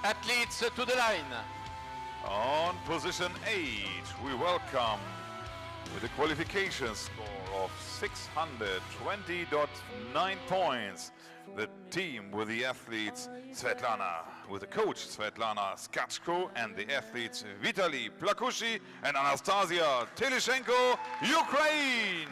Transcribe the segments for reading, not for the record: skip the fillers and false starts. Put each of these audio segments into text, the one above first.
Athletes to the line. On position 8, we welcome, with a qualification score of 620.9 points, the team with the athletes Svetlana, with the coach Svetlana Skachko, and the athletes Vitaly Plakushi and Anastasia Telyshenko, Ukraine.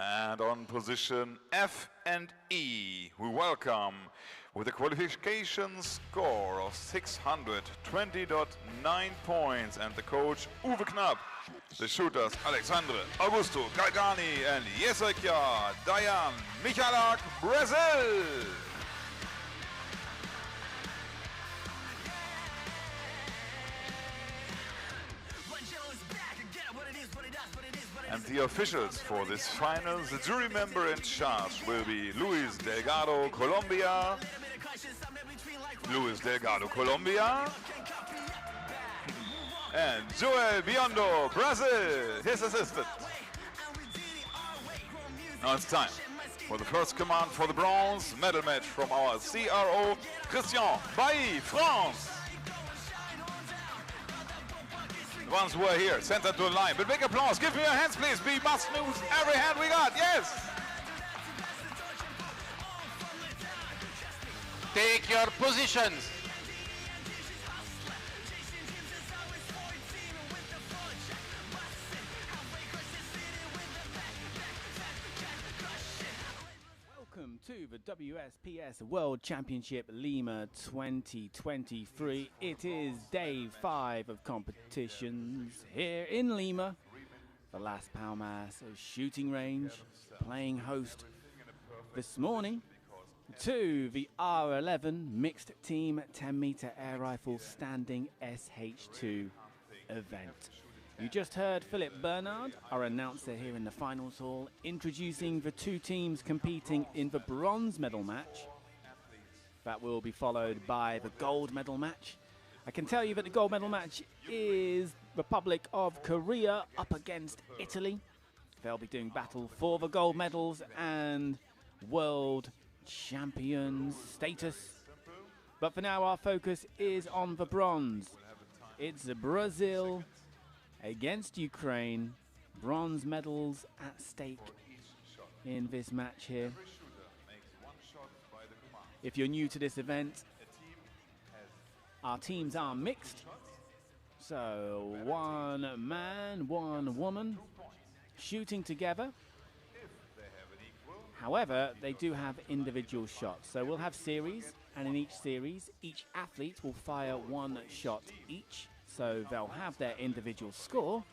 And on position F and E, we welcome, with a qualification score of 620.9 points, and the coach Uwe Knapp, the shooters Alexandre Augusto Galgani and Yesekia Dayan Michalak, Brazil. And the officials for this final, the jury member in charge will be Luis Delgado, Colombia. And Joel Biondo, Brazil, his assistant. Now it's time for the first command for the bronze medal match from our CRO, Christian Bailly, France. The ones who are here, center to the line. But big applause. Give me your hands, please. We must move every hand we got. Yes. Take your positions. Welcome to the WSPS World Championship Lima 2023. It is day 5 of competitions here in Lima. The Las Palmas shooting range playing host this morning to the R11 mixed team 10-meter air rifle standing SH2 event. You just heard Philip Bernard, our announcer here in the finals hall, introducing the two teams competing in the bronze medal match. That will be followed by the gold medal match. I can tell you that the gold medal match is Republic of Korea up against Italy. They'll be doing battle for the gold medals and world champion status. But for now, our focus is on the bronze. It's Brazil against Ukraine, bronze medals at stake in this match here. If you're new to this event, our teams are mixed. So one man, one woman shooting together. However, they do have individual shots. So we'll have series, and in each series, each athlete will fire one shot each. So they'll have their individual score,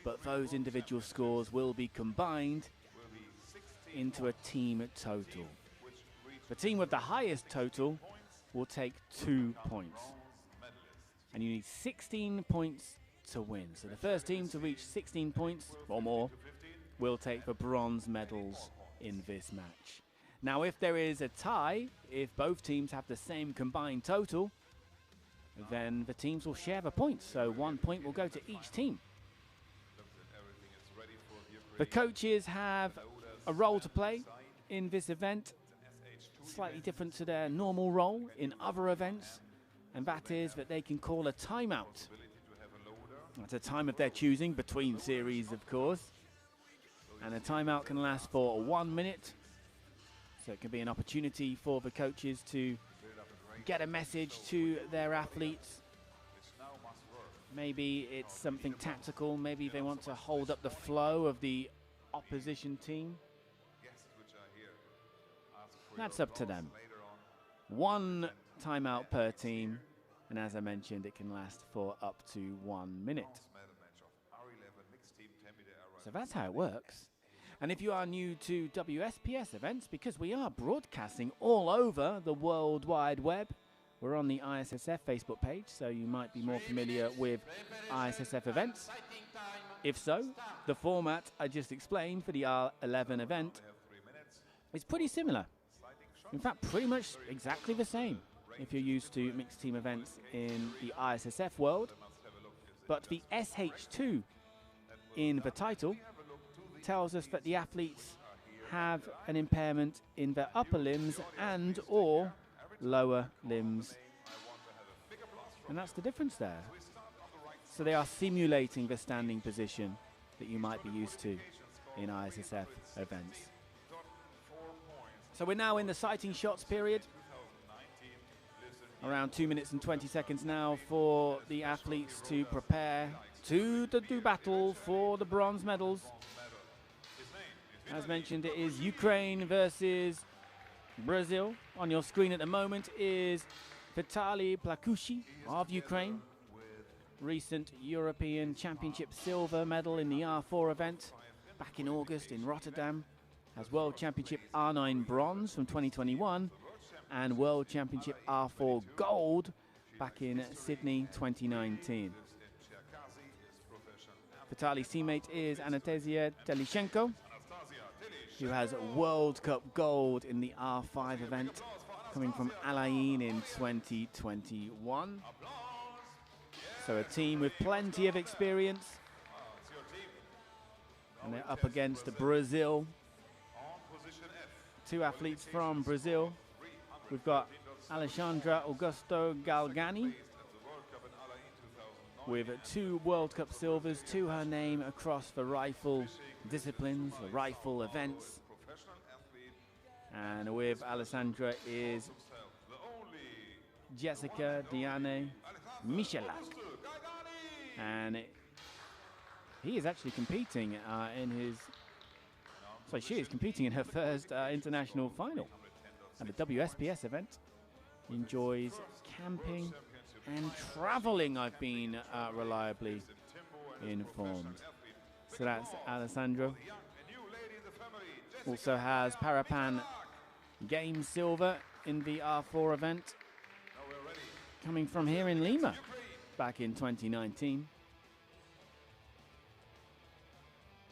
but those individual scores will be combined into a team total. The team with the highest total will take 2 points. And you need 16 points to win. So the first team to reach 16 points or more will take the bronze medals in this match. Now, if there is a tie, if both teams have the same combined total, then the teams will share the points, so 1 point will go to each team. The coaches have a role to play in this event, slightly different to their normal role in other events, and that is that they can call a timeout at a time of their choosing, between series of course, and a timeout can last for 1 minute, so it can be an opportunity for the coaches to get a message to their athletes. Maybe it's something tactical, maybe they want to hold up the flow of the opposition team. That's up to them. 1 timeout per team, and as I mentioned, it can last for up to 1 minute. So that's how it works. And if you are new to WSPS events, because we are broadcasting all over the World Wide Web, we're on the ISSF Facebook page, so you might be more familiar with ISSF events. If so, the format I just explained for the R11 event is pretty similar. In fact, pretty much exactly the same if you're used to mixed team events in the ISSF world. But the SH2 in the title tells us that the athletes have an impairment in their upper limbs and or lower limbs. And that's the difference there. So they are simulating the standing position that you might be used to in ISSF events. So we're now in the sighting shots period. Around 2 minutes and 20 seconds now for the athletes to prepare to do battle for the bronze medals. As mentioned, it is Ukraine versus Brazil. On your screen at the moment is Vitaly Plakushi of Ukraine. Recent European Championship silver medal in the R4 event back in August in Rotterdam. Has World Championship R9 bronze from 2021 and World Championship R4 gold back in Sydney 2019. Vitaly's teammate is Anastasia Telishenko, who has World Cup gold in the R5 event, coming from Alain in 2021. So a team with plenty of experience. And they're up against Brazil. Two athletes from Brazil. We've got Alexandra Augusto Galgani with 2 World Cup silvers to her name across the rifle disciplines, the rifle events. And with Alessandra is Jessica Diane Michelak. And he is actually competing she is competing in her first international final at the WSPS event. Enjoys camping and traveling, I've been reliably informed. So that's Alessandro. Also has Parapan Games silver in the R4 event, coming from here in Lima back in 2019.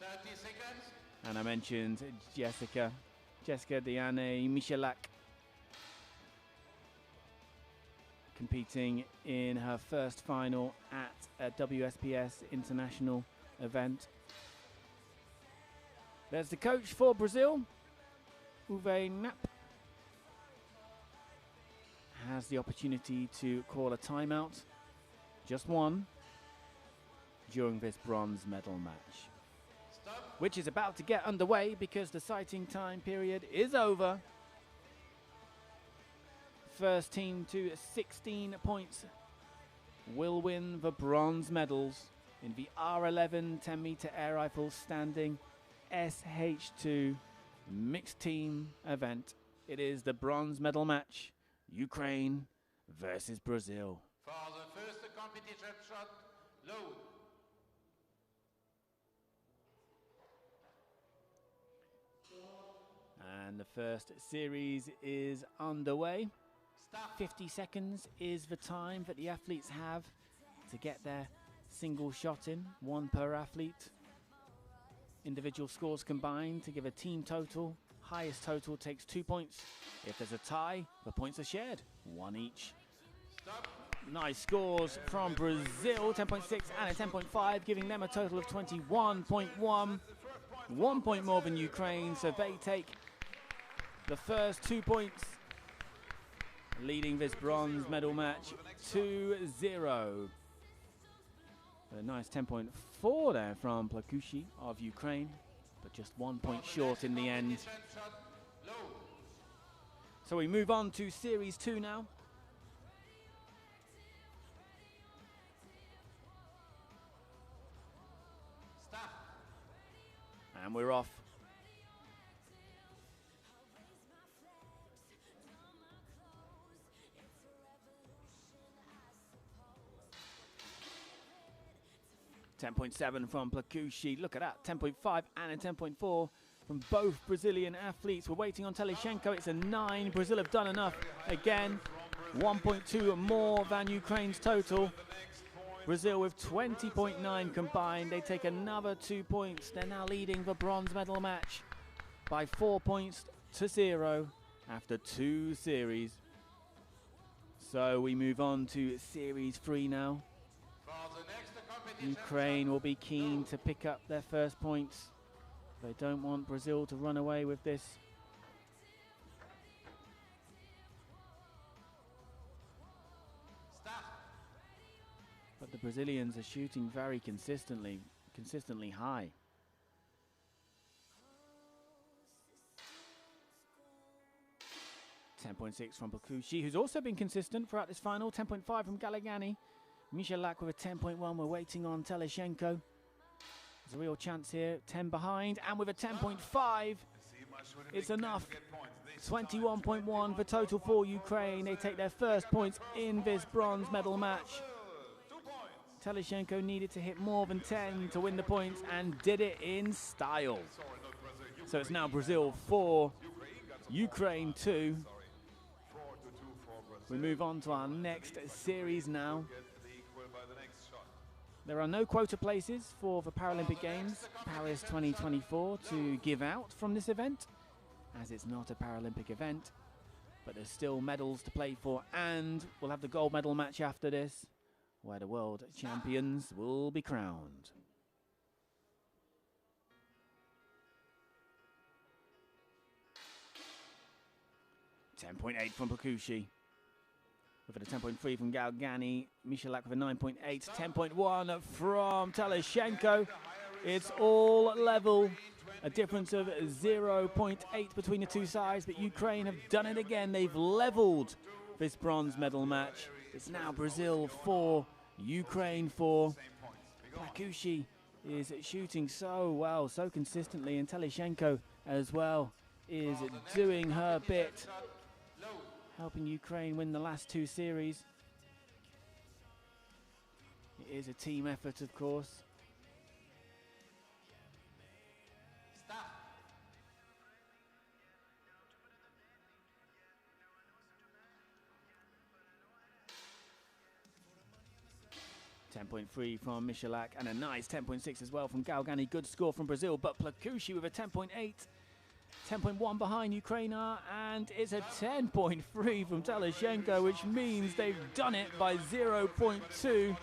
30 seconds. And I mentioned Jessica Diane Michelak, competing in her first final at a WSPS international event. There's the coach for Brazil, Uwe Knapp. Has the opportunity to call a timeout, just one, during this bronze medal match. Stop. Which is about to get underway because the sighting time period is over. First team to 16 points will win the bronze medals in the R11 10-meter air rifle standing SH2 mixed team event. It is the bronze medal match, Ukraine versus Brazil. For the first competition shot, load. And the first series is underway. Stop. 50 seconds is the time that the athletes have to get their single shot in, 1 per athlete. Individual scores combined to give a team total. Highest total takes 2 points. If there's a tie, the points are shared, 1 each. Stop. Nice scores from Brazil, 10.6 and a 10.5, giving them a total of 21.1. 1 point more than Ukraine, so they take the first 2 points, leading this bronze medal match 2-0. A nice 10.4 there from Plakushi of Ukraine, but just 1 point short in the end. Shot, load. So we move on to Series 2 now. Stop. And we're off. .7 from Plakushi. Look at that, 10.5 and a 10.4 from both Brazilian athletes. We're waiting on Telishenko. It's a 9. Brazil have done enough. Again, 1.2 more than Ukraine's total. Brazil with 20.9 combined. They take another 2 points. They're now leading the bronze medal match by 4 points to 0 after 2 series. So we move on to Series 3 now. For the next competition Ukraine shot, will be keen to pick up their first points They don't want Brazil to run away with this. But the Brazilians are shooting very consistently high. .6 from Bakushi, who's also been consistent throughout this final. 10.5 from Galagani. Michalak with a 10.1. We're waiting on Teleshenko. There's a real chance here. 10 behind, and with a 10.5, it's enough. 21.1 for total for Ukraine. They take their first points in this bronze medal match. Teleshenko needed to hit more than 10 to win the points and did it in style. So it's now Brazil 4, Ukraine 2. We move on to our next series now. There are no quota places for the Paralympic Games Paris 2024 to give out from this event, as it's not a Paralympic event, but there's still medals to play for, and we'll have the gold medal match after this, where the world champions will be crowned. .8 from Bakushi. With a 10.3 from Galgani, Michalak with a 9.8, 10.1 from Teleshenko. It's all level, a difference of 0.8 between the two sides, but Ukraine have done it again. They've leveled this bronze medal match. It's now Brazil 4, Ukraine 4. Bakushi is shooting so well, so consistently, and Teleshenko as well is doing her bit, helping Ukraine win the last two series. It is a team effort, of course. Stop. 10.3 from Michalak and a nice 10.6 as well from Galgani. Good score from Brazil, but Plakushi with a 10.8. 10.1 behind Ukraine are, and it's a 10.3 from Teleshenko, which means they've done it by 0.2.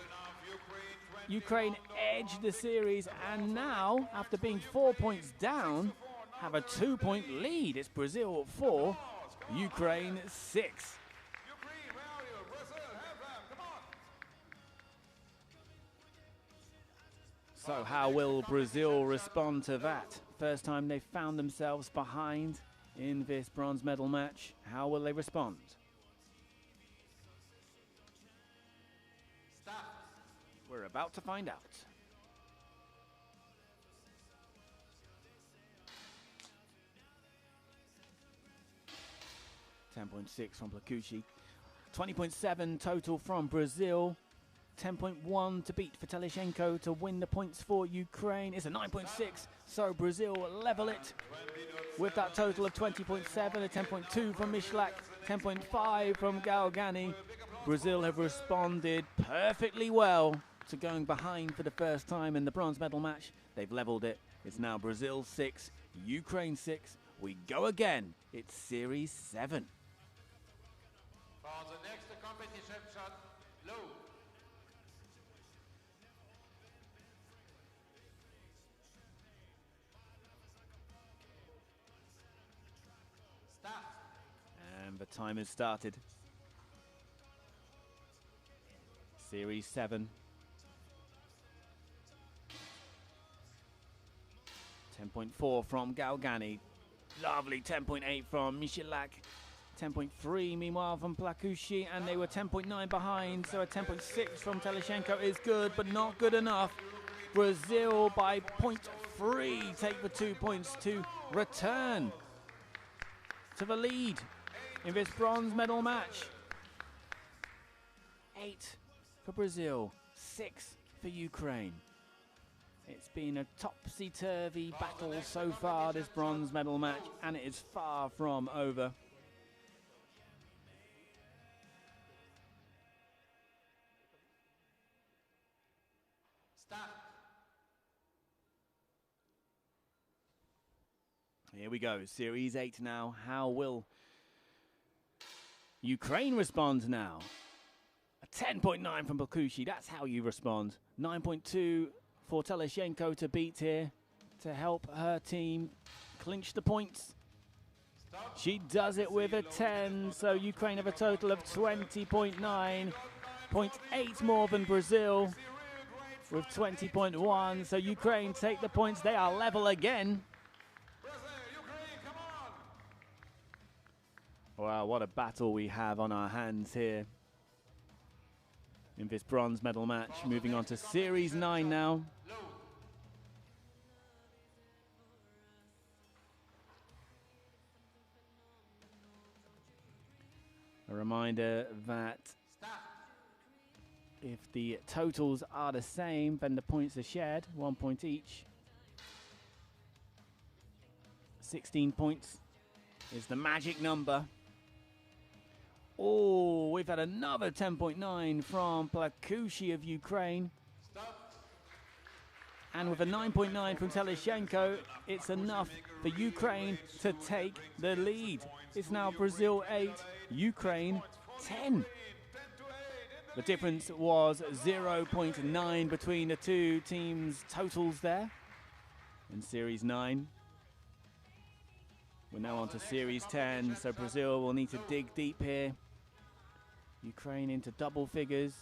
Ukraine edged the series, and now, after being 4 points down, have a 2-point lead. It's Brazil 4, Ukraine 6. So how will Brazil respond to that? First time they've found themselves behind in this bronze medal match. How will they respond? Stop. We're about to find out. .6 from Plakushi. 20.7 total from Brazil. 10.1 to beat for Teleshenko to win the points for Ukraine. It's a 9.6, so Brazil level it with that total of 20.7, a 10.2 from Michalak, 10.5 from Galgani. Brazil have responded perfectly well to going behind for the first time in the bronze medal match. They've leveled it. It's now Brazil 6, Ukraine 6. We go again. It's Series 7. For the next competition shot, low. Stop. And the time has started. Series 7. 10.4 from Galgani. Lovely 10.8 from Michalak. 10.3 meanwhile from Plakushi, and they were 10.9 behind, so a 10.6 from Teleshenko is good, but not good enough. Brazil by 0.3 take the 2 points to return to the lead in this bronze medal match. 8 for Brazil, 6 for Ukraine. It's been a topsy-turvy battle so far, this bronze medal match, and it is far from over. Stop. Here we go, Series 8 now. How will Ukraine respond now? A 10.9 from Bakushi, that's how you respond. 9.2 for Teleshenko to beat here. to help her team clinch the points. She does it with a 10, so Ukraine have a total of 20.9, 0.8 more than Brazil with 20.1. So Ukraine take the points. They are level again. Wow, what a battle we have on our hands here in this bronze medal match. Moving on to Series 9 now. A reminder that if the totals are the same, then the points are shared, 1 point each. 16 points is the magic number. Oh, we've had another 10.9 from Plakushi of Ukraine. And with a 9.9 from Teleshenko, it's enough for Ukraine to take the lead. It's now Brazil 8, Ukraine 10. The difference was 0.9 between the two teams' totals there in Series 9. We're now on to Series 10, so Brazil will need to dig deep here. Ukraine into double figures,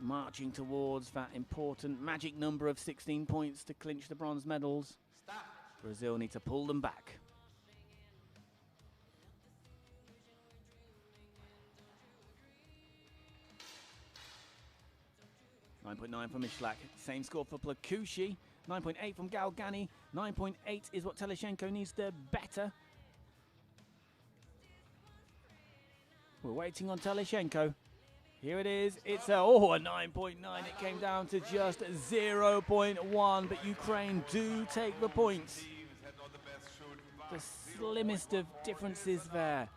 marching towards that important magic number of 16 points to clinch the bronze medals. Brazil need to pull them back. .9 from Mishlak, same score for Plakushi. 9.8 from Galgani. 9.8 is what Teleshenko needs to better. We're waiting on Teleshenko. Here it is. It's a 9.9. It came down to just 0.1, but Ukraine do take the points. The slimmest of differences there.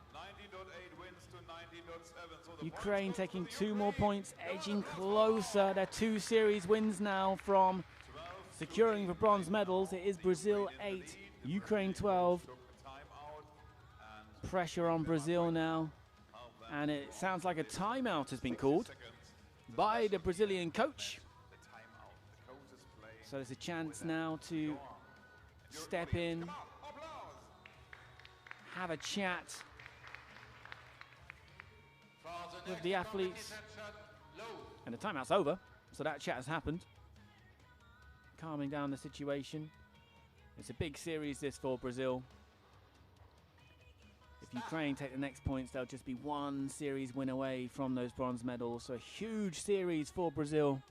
Ukraine taking 2 more points, edging closer. They're 2 series wins now from securing the bronze medals. It is Brazil 8, Ukraine 12. Pressure on Brazil now. And it sounds like a timeout has been called by the Brazilian coach. So there's a chance now to step in, have a chat with the athletes. And the timeout's over, so that chat has happened. Calming down the situation. It's a big series this for Brazil. If Ukraine take the next points, they'll just be 1 series win away from those bronze medals. So a huge series for Brazil.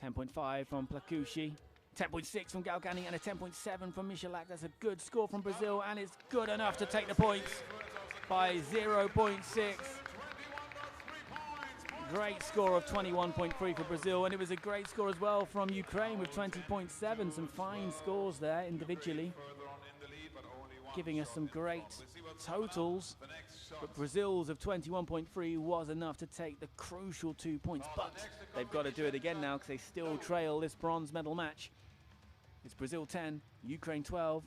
10.5 from Plakushi. 10.6 from Galgani and a 10.7 from Michalak. That's a good score from Brazil, and it's good enough to take the points by 0.6. Great score of 21.3 for Brazil, and it was a great score as well from Ukraine with 20.7. Some fine scores there individually, giving us some great totals. But Brazil's of 21.3 was enough to take the crucial 2 points, but they've got to do it again now because they still trail this bronze medal match. It's Brazil 10, Ukraine 12.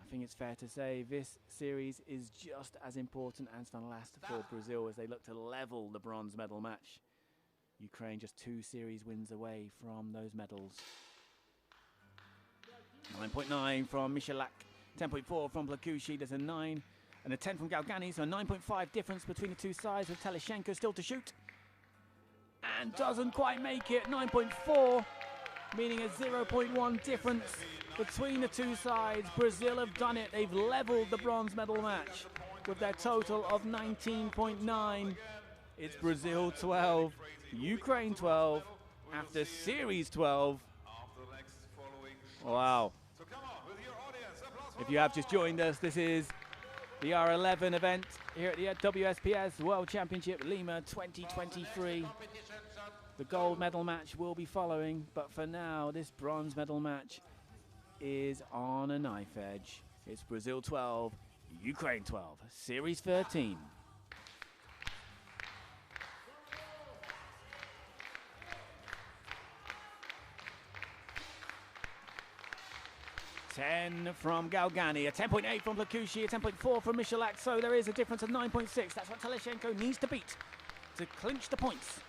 I think it's fair to say this series is just as important as the last for Brazil as they look to level the bronze medal match. Ukraine just 2 series wins away from those medals. 9.9 from Michalak, 10.4 from Plakushi. There's a 9 and a 10 from Galgani, so a 9.5 difference between the two sides with Teleshenko still to shoot. And doesn't quite make it, 9.4, meaning a 0.1 difference between the two sides. Brazil have done it. They've leveled the bronze medal match with their total of 19.9. It's Brazil 12, Ukraine 12 after Series 12. Wow. If you have just joined us, this is the R11 event here at the WSPS World Championship Lima 2023. The gold medal match will be following, but for now, this bronze medal match is on a knife edge. It's Brazil 12, Ukraine 12, Series 13. From Galgani, a 10.8 from Plakushi, a 10.4 from Michalak, so there is a difference of 9.6. That's what Teleshenko needs to beat to clinch the points.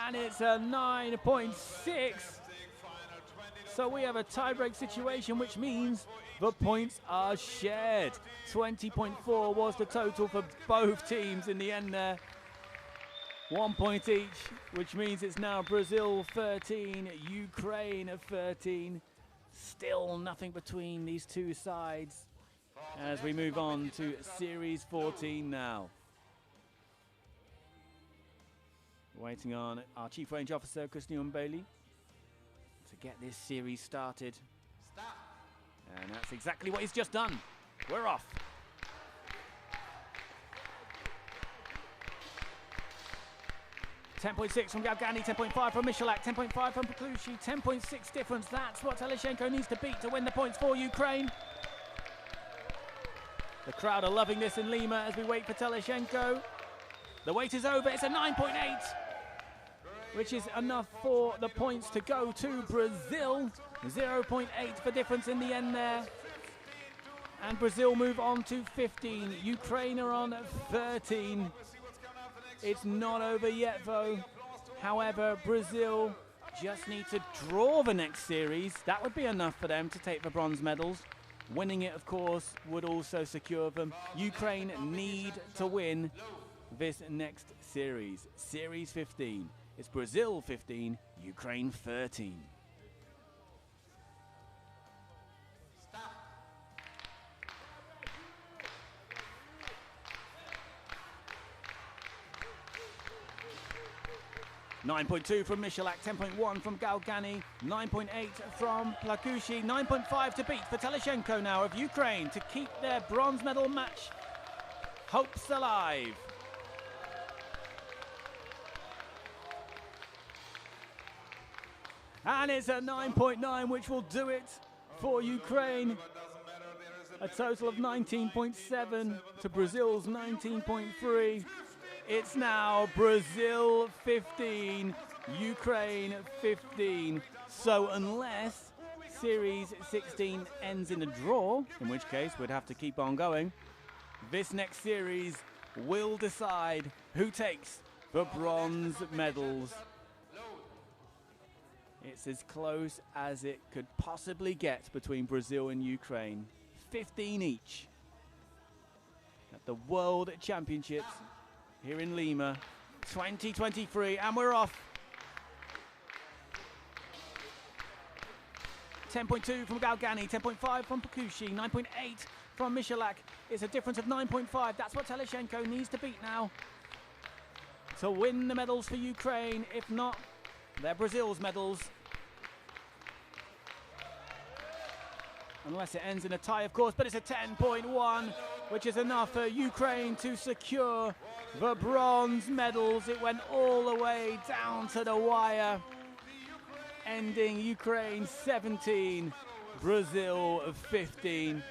And it's a 9.6. So we have a tiebreak situation, which means the points are shared. 20.4 was the total for both teams in the end there. 1 point each, which means it's now Brazil 13, Ukraine 13. Still nothing between these two sides as we move on to Series 14 now. Waiting on our Chief Range Officer, Christian Bailey, to get this series started. And that's exactly what he's just done. We're off. .6 from Galgani, 10.5 from Michalak, 10.5 from Paklushi, 10.6 difference. That's what Teleshenko needs to beat to win the points for Ukraine. The crowd are loving this in Lima as we wait for Teleshenko. The wait is over. It's a 9.8, which is enough for the points to go to Brazil. 0.8 for difference in the end there. And Brazil move on to 15. Ukraine are on 13. It's not over yet, though. However, Brazil just need to draw the next series. That would be enough for them to take the bronze medals. Winning it, of course, would also secure them. Ukraine need to win this next series. Series 15. It's Brazil 15, Ukraine 13. 9.2 from Michalak, 10.1 from Galgani, 9.8 from Plakushi, 9.5 to beat for Teleshenko now of Ukraine to keep their bronze medal match hopes alive. And it's a 9.9, which will do it for Ukraine. A total of 19.7 to Brazil's 19.3. It's now Brazil 15, Ukraine 15. So unless Series 16 ends in a draw, in which case we'd have to keep on going, this next series will decide who takes the bronze medals. It's as close as it could possibly get between Brazil and Ukraine. 15 each at the World Championships here in Lima 2023, and we're off. 10.2 from Galgani, 10.5 from Pakushi, 9.8 from Michalak. It's a difference of 9.5. That's what Teleshenko needs to beat now to win the medals for Ukraine. If not, they're Brazil's medals. Unless it ends in a tie, of course, but it's a 10.1, which is enough for Ukraine to secure the bronze medals. It went all the way down to the wire, ending Ukraine 17, Brazil 15.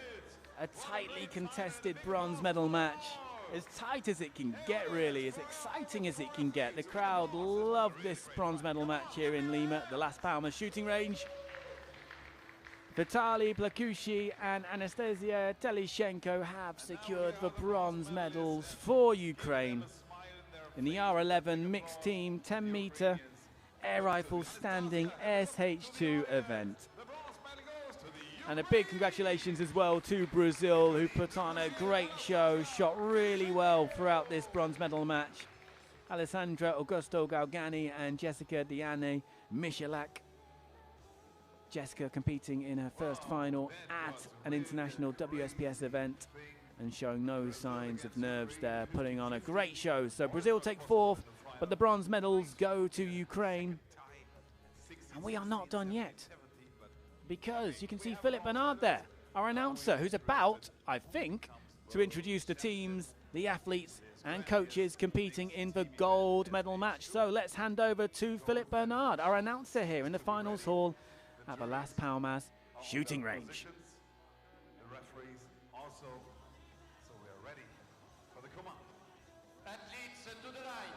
A tightly contested bronze medal match. As tight as it can get, really, as exciting as it can get. The crowd love this bronze medal match here in Lima at the Las Palmas shooting range. Vitaly Plakushi and Anastasia Teleshenko have secured the bronze medals for Ukraine in the R11 mixed team 10-meter air rifle standing SH2 event. And a big congratulations as well to Brazil, who put on a great show, shot really well throughout this bronze medal match. Alessandra Augusto Galgani and Jessica Diane Michalak. Jessica competing in her first final at an international WSPS event and showing no signs of nerves there, putting on a great show. So Brazil take fourth, but the bronze medals go to Ukraine. And we are not done yet, because you can see Philip Bernard there, our announcer, who's about, I think, to introduce the teams, the athletes and coaches competing in the gold medal match. So let's hand over to Philip Bernard, our announcer here in the finals hall at the Las Palmas shooting range. The referees also, so we are ready for the command. Athletes to the line.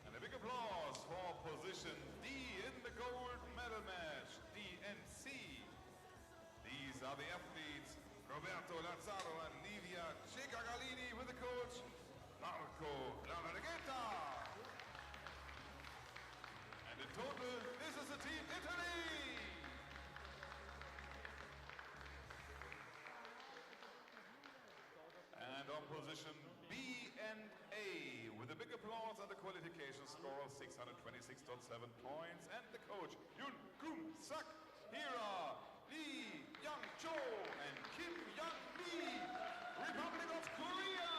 And a big applause for position D in the gold medal match, DNC. These are the athletes, Roberto Lazzaro and Livia Ceccagalini, with the coach, Marco Lamargueta. total, this is the team Italy. And on position B and A, with a big applause and a qualification score of 626.7 points, and the coach Yoon Kum Sak. Here are Lee Young Cho and Kim Young Lee, Republic of Korea.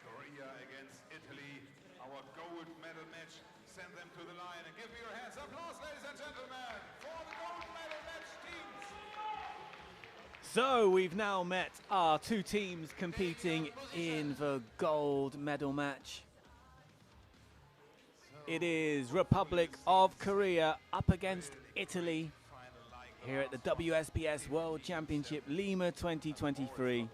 Korea against Italy, our gold medal match. Send them to the line and give me your hands. Applause, ladies and gentlemen, for the gold medal match teams. So we've now met our two teams competing in the gold medal match. It is Republic of Korea up against Italy here at the WSPS World Championship Lima 2023.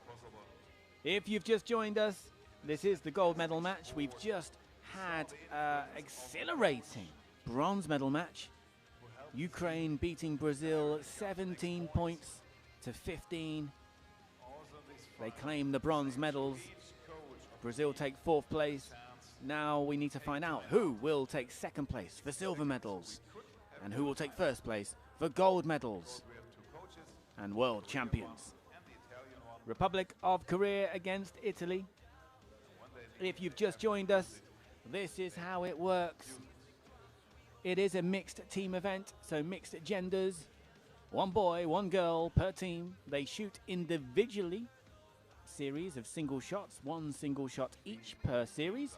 If you've just joined us, this is the gold medal match. We've just had an exhilarating bronze medal match. Ukraine beating Brazil 17 points to 15. They claim the bronze medals. Brazil take fourth place. Now we need to find out who will take second place for silver medals and who will take first place for gold medals and world champions. Republic of Korea against Italy. If you've just joined us, this is how it works. It is a mixed team event, so mixed genders. One boy, one girl per team. They shoot individually. Series of single shots, one single shot each per series.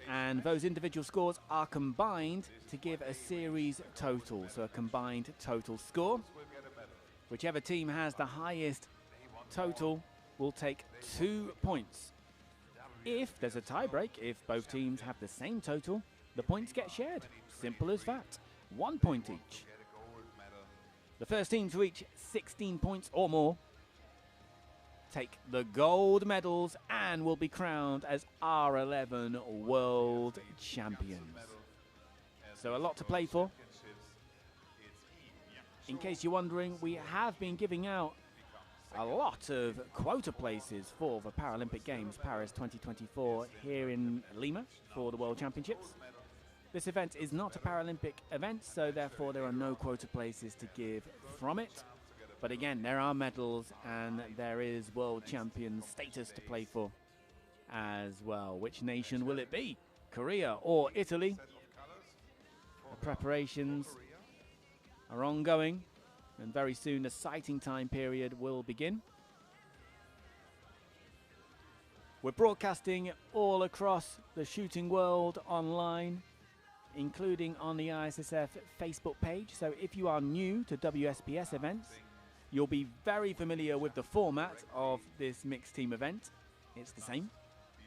And those individual scores are combined to give a series total, so a combined total score. Whichever team has the highest total will take 2 points. If there's a tie-break, if both teams have the same total, the points get shared. Simple as that. 1 point each. The first team to reach 16 points or more take the gold medals and will be crowned as R11 world champions. So a lot to play for. In case you're wondering, we have been giving out a lot of quota places for the Paralympic Games Paris 2024 here in Lima for the World Championships. This event is not a Paralympic event, so therefore there are no quota places to give from it. But again, there are medals and there is World Champion status to play for as well. Which nation will it be? Korea or Italy? The preparations are ongoing, and very soon the sighting time period will begin. We're broadcasting all across the shooting world online, including on the ISSF Facebook page. So if you are new to WSPS events, you'll be very familiar with the format of this mixed team event. It's the same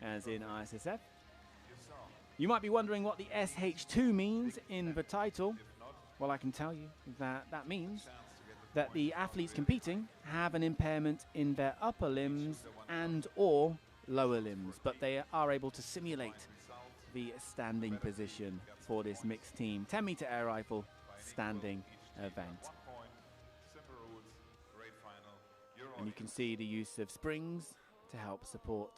as in ISSF. You might be wondering what the SH2 means in the title. Well, I can tell you that that means that the athletes competing have an impairment in their upper limbs and or lower limbs, but they are able to simulate the standing position for this mixed team 10-meter air rifle standing event. And you can see the use of springs to help support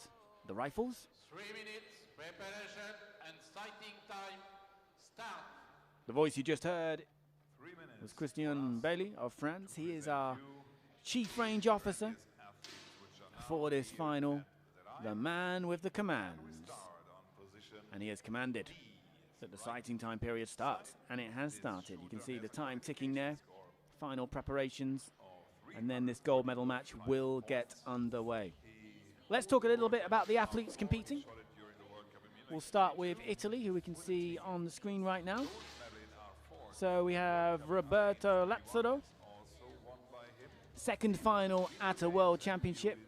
the rifles. 3 minutes, preparation and sighting time, start. The voice you just heard was Christian Bailey of France. He is our chief range officer for this final, the man with the commands. And he has commanded that the sighting time period starts, and it has started. You can see the time ticking there, final preparations, and then this gold medal match will get underway. Let's talk a little bit about the athletes competing. We'll start with Italy, who we can see on the screen right now. So we have Roberto Lazzaro, second final at a World Championship,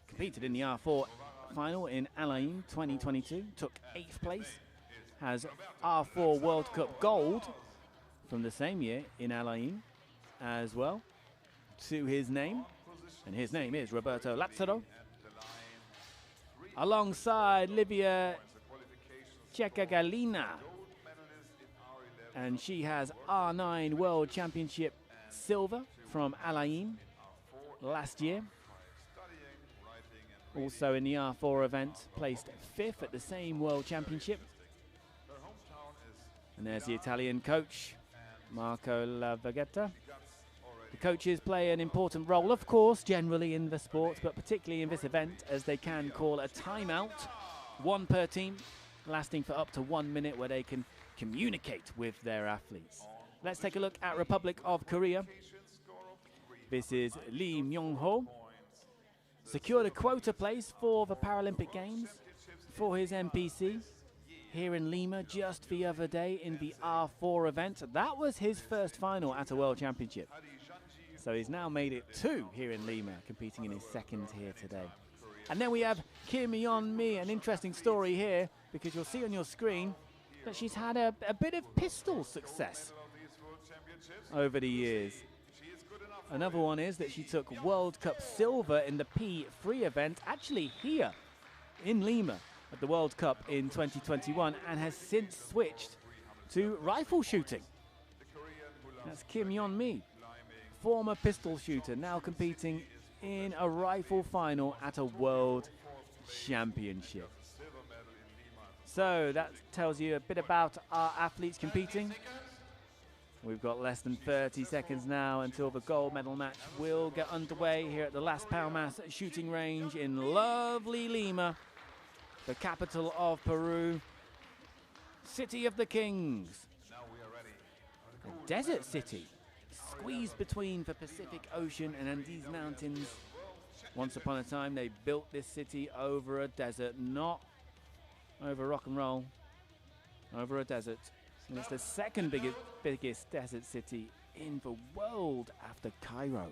competed in the R4 final in Alain 2022, took 8th place, has R4 World Cup gold from the same year in Alain as well to his name, and his name is Roberto Lazzaro. Alongside Livia Ceccagalina, and she has R9 World Championship silver from Alain last year. also in the R4 event, placed 5th at the same World Championship. And there's the Italian coach, Marco Lavagetta. The coaches play an important role, of course, generally in the sport, but particularly in this event, as they can call a timeout, one per team, lasting for up to 1 minute, where they can communicate with their athletes. Let's take a look at Republic of Korea. This is Lee Myung-ho. Secured a quota place for the Paralympic Games for his NPC here in Lima just the other day in the R4 event. That was his first final at a World Championship. So he's now made it 2 here in Lima, competing in his second here today. And then we have Kim Yeon-mi, an interesting story here, because you'll see on your screen that she's had a bit of pistol success over the years. Another one is that she took World Cup silver in the P3 event, actually here in Lima at the World Cup in 2021, and has since switched to rifle shooting. That's Kim Yeon-mi, former pistol shooter, now competing in a rifle final at a World Championship. So that tells you a bit about our athletes competing. We've got less than 30 seconds now until the gold medal match will get underway here at the Las Palmas shooting range in lovely Lima, the capital of Peru, City of the Kings. A desert city, squeezed between the Pacific Ocean and Andes Mountains. Once upon a time, they built this city over a desert, not over rock and roll, over a desert. And it's the second biggest desert city in the world after Cairo.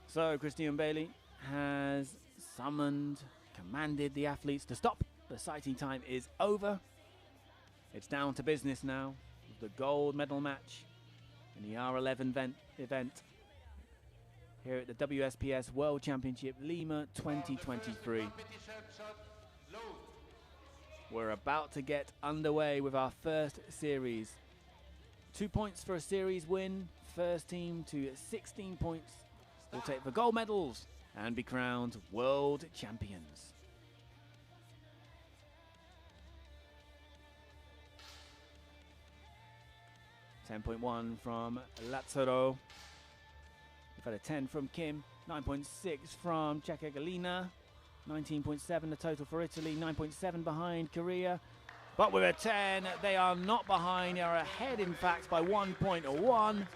So Christian Bailey has commanded the athletes to stop. The sighting time is over. It's down to business now. The gold medal match in the R11 event here at the WSPS World Championship Lima 2023. We're about to get underway with our first series. 2 points for a series win. First team to 16 points will take the gold medals and be crowned world champions. $10.1 from Lazzaro. We've had a 10 from Kim, 9.6 from Ceccagalina. 19.7 the total for Italy, 9.7 behind Korea. But with a 10, they are not behind, they are ahead in fact by 1.1.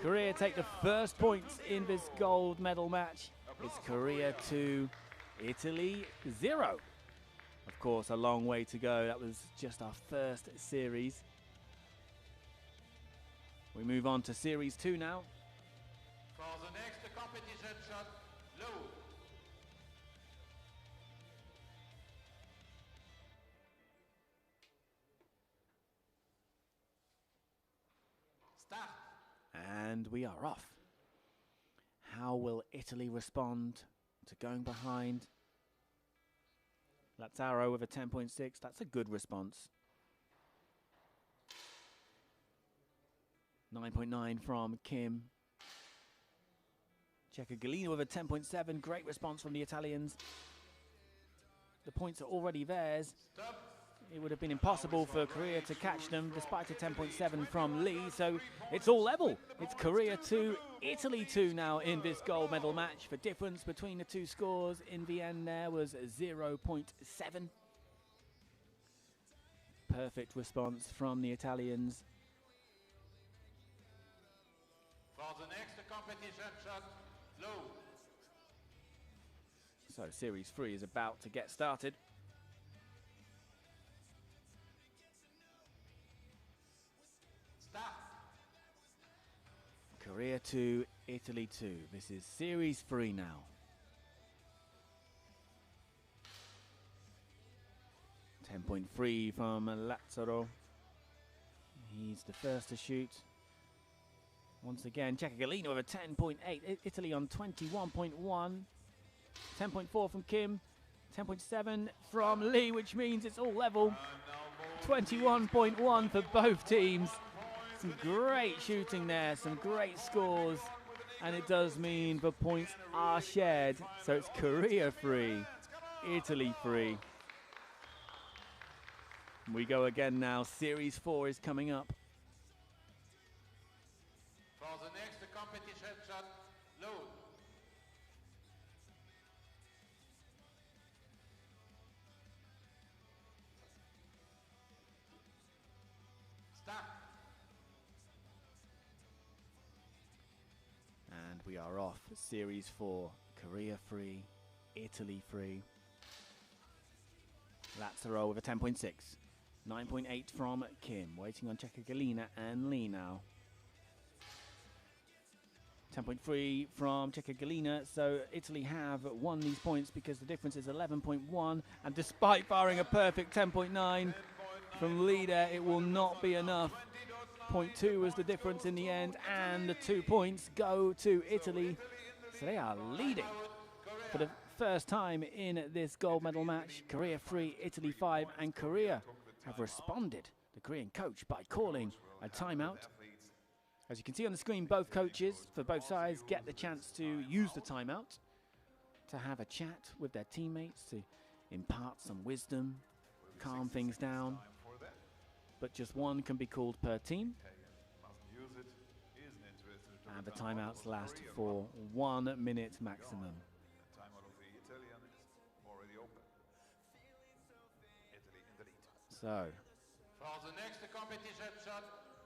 Korea take the first points in this gold medal match. It's Korea 2, Italy 0. Of course, a long way to go. That was just our first series. We move on to series 2 now. For the next competition shot, low. Start. And we are off. How will Italy respond to going behind? Lazzaro with a 10.6. That's a good response. 9.9 from Kim. Ceccagalina with a 10.7. Great response from the Italians. The points are already theirs. Stop. It would have been impossible for Korea to catch them despite a 10.7 from Lee, so it's all level. It's Korea 2, Italy 2 now in this gold medal match. The difference between the two scores in the end there was 0.7. Perfect response from the Italians. For the next competition shot, low. So series 3 is about to get started. Start. Korea 2, Italy 2. This is series 3 now. $10.3 from Lazzaro. He's the first to shoot. Once again, Ceccagalina with a 10.8. Italy on 21.1. 10.4 from Kim. 10.7 from Lee, which means it's all level. 21.1 for both teams. Some great shooting there, some great scores. And it does mean the points are shared. So it's Korea 3, Italy 3. We go again now. Series 4 is coming up. For the next competition shot, load. Start. And we are off. Series 4, Korea 3, Italy 3. Lazaro with a 10.6. 9.8 from Kim. Waiting on Galina and Lee now. 10.3 from Galina. So Italy have won these points because the difference is 11.1. And despite firing a perfect 10.9 from leader, it will not be enough. 0.2 was the difference in the end, and the 2 points go to Italy. So they are leading for the first time in this gold medal match. Korea 3, Italy 5, and Korea have responded, the Korean coach, by calling a timeout. As you can see on the screen, both coaches for both sides get the chance to use the timeout to have a chat with their teammates, to impart some wisdom, calm things down. But just one can be called per team. And the timeouts last for 1 minute maximum. So, For the next competition shot,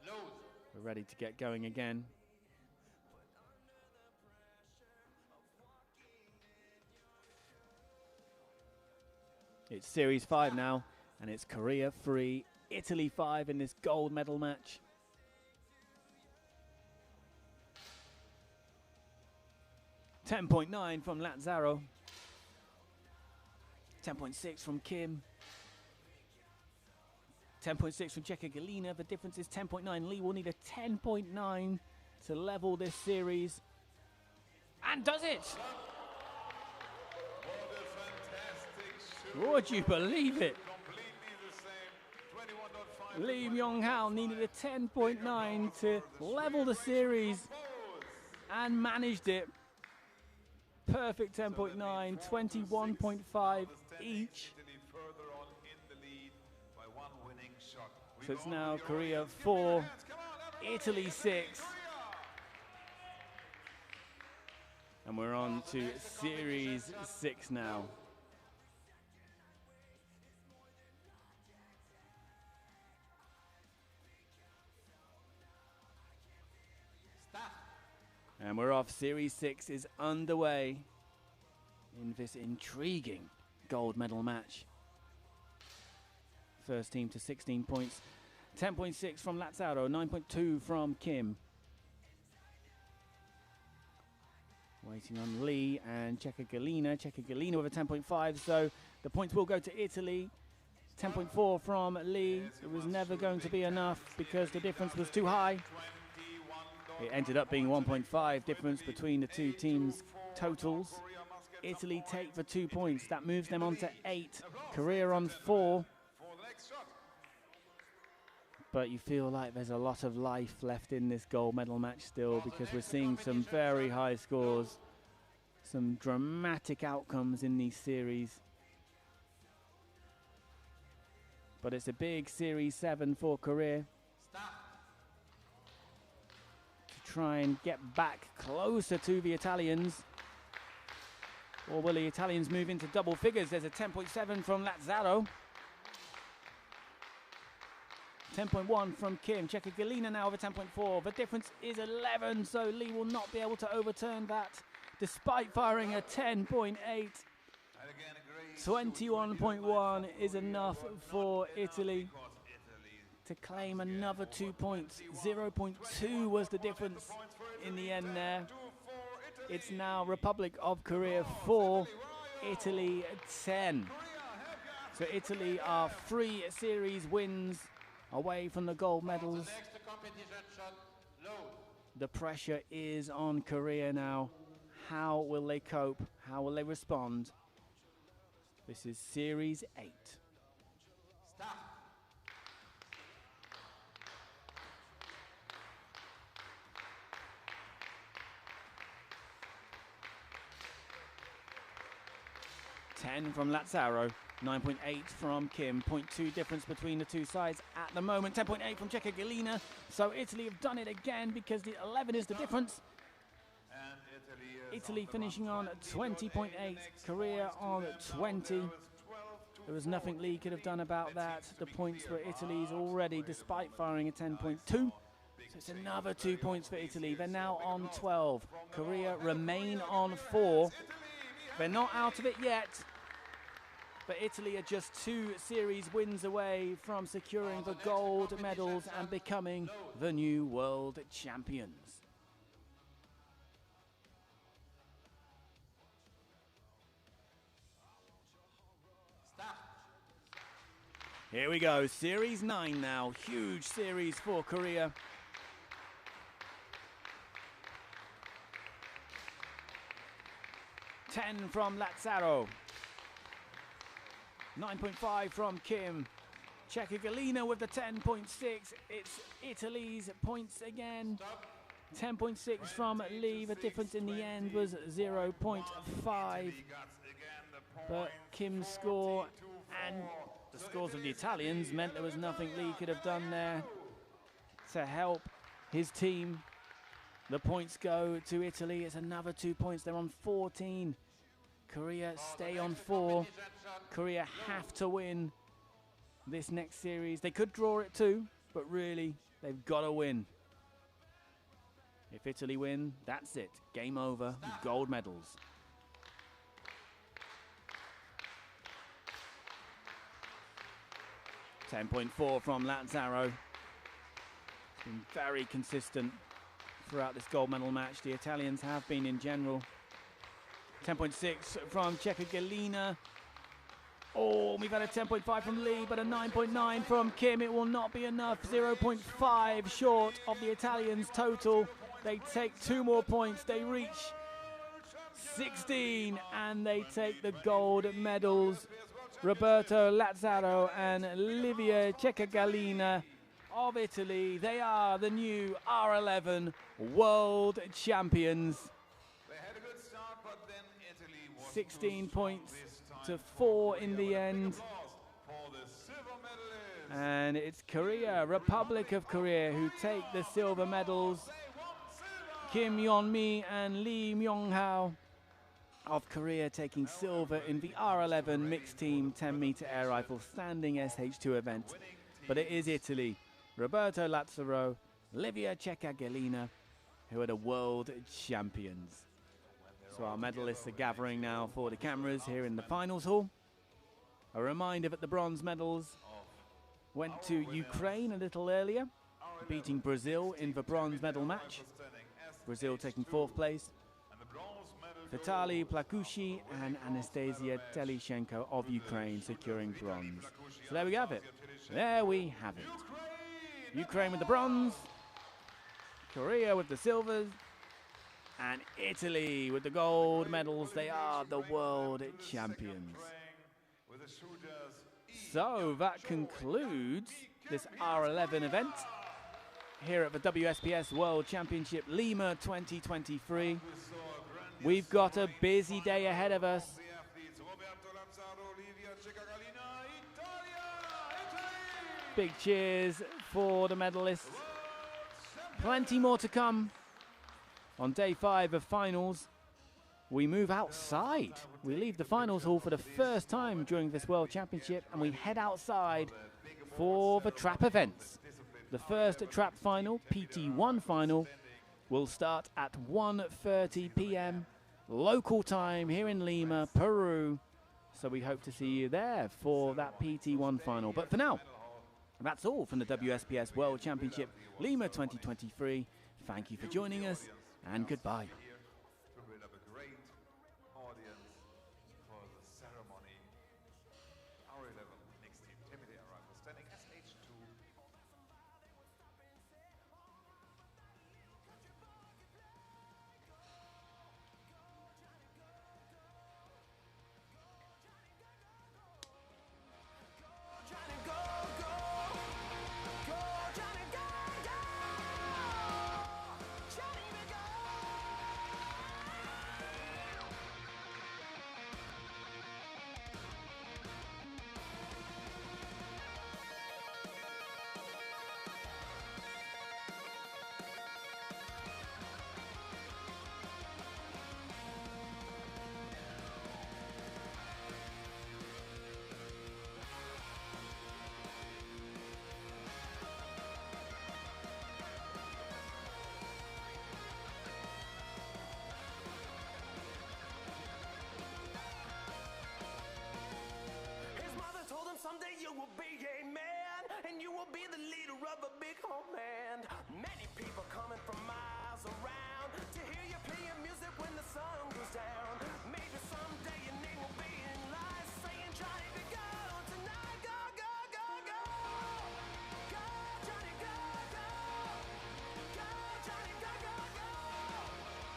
load. we're ready to get going again. It's Series 5 now, and it's Korea 3, Italy 5 in this gold medal match. .9 from Lazaro. 10.6 from Kim. 10.6 from Galina. The difference is 10.9. Lee will need a 10.9 to level this series. And does it! Would you believe it? Lee Myung-hao needed a 10.9 to level the series and managed it. Perfect 10.9, 21.5 each. So it's now Korea 4, Italy 6. And we're on to Series 6 now. And we're off. Series 6 is underway in this intriguing gold medal match. First team to 16 points. 10.6 from Lazaro, 9.2 from Kim. Waiting on Lee and Galina. Galina with a 10.5, so the points will go to Italy. 10.4 from Lee. It was never going to be enough because the difference was too high. It ended up being 1.5 difference between the two teams' totals. Italy take the 2 points. That moves them on to 8. Korea on 4. But you feel like there's a lot of life left in this gold medal match still, because we're seeing some very high scores, some dramatic outcomes in these series. But it's a big Series 7 for Korea to try and get back closer to the Italians. Or will the Italians move into double figures? There's a 10.7 from Lazaro. 10.1 from Kim. Galina now over 10.4. The difference is 11, so Lee will not be able to overturn that despite firing a 10.8. 21.1 is enough for Italy to claim another 2 points. 0.2 was the difference in the end there. It's now Republic of Korea 4, Italy 10. So Italy are 3 series wins away from the gold medals. The pressure is on Korea now. How will they cope? How will they respond? This is Series 8. 10 from Lazaro, 9.8 from Kim, 0.2 difference between the two sides at the moment, 10.8 from Cecca Galina. So Italy have done it again because the 11 is the difference. Italy finishing on 20.8, Korea on 20. There was nothing Lee could have done about that. The points were Italy's already, despite firing a 10.2. So it's another 2 points for Italy. They're now on 12. Korea remain on 4. They're not out of it yet. But Italy are just 2 series wins away from securing the gold medals and becoming the new world champions. Here we go, Series 9 now. Huge series for Korea. $10 from Lazaro. 9.5 from Kim. Cecca Galina with the 10.6. It's Italy's points again. 10.6 from Lee. The difference in the end was 0.5. But Kim's score and the scores of the Italians meant there was nothing Lee could have done there to help his team. The points go to Italy. It's another 2 points. They're on 14. Korea stay on 4. Korea have to win this next series. They could draw it too, but really, they've got to win. If Italy win, that's it. Game over. Gold medals. $10.4 from Lazaro. Been very consistent throughout this gold medal match. The Italians have been in general. 10.6 from Cecca Galina. Oh, we've had a 10.5 from Lee, but a 9.9 from Kim. It will not be enough. 0.5 short of the Italians total. They take 2 more points. They reach 16, and they take the gold medals. Roberto Lazaro and Livia Cecca Galina of Italy. They are the new R11 world champions. 16 points to 4 in the end. And it's Korea, Republic of Korea, who take the silver medals. Kim Yeon-mi and Lee Myung-hao of Korea taking silver in the R11 mixed team 10-meter air rifle standing SH2 event. But it is Italy, Roberto Lazaro, Livia Cecca Galina, who are the world champions. So our medalists are gathering now for the cameras here in the finals hall. A reminder that the bronze medals went to Ukraine a little earlier, beating Brazil in the bronze medal match. Brazil taking 4th place. Vitaly Plakushi and Anastasia Telishenko of Ukraine securing bronze. So there we have it. There we have it. Ukraine with the bronze, Korea with the silvers, and Italy with the gold medals. They are the world champions. So that concludes this R11 event here at the WSPS World Championship Lima 2023. We've got a busy day ahead of us. Big cheers for the medalists. Plenty more to come. On day 5 of finals, we move outside. We leave the finals hall for the first time during this World Championship, and we head outside for the trap events. The first trap final, PT1 final, will start at 1:30 p.m. local time here in Lima, Peru. So we hope to see you there for that PT1 final. But for now, that's all from the WSPS World Championship Lima 2023. Thank you for joining us, and goodbye. To build up a great audience for the ceremony. R11 mixed team 10-meter air rifle standing SH2. of a big home band. Many people coming from miles around to hear you playing music when the sun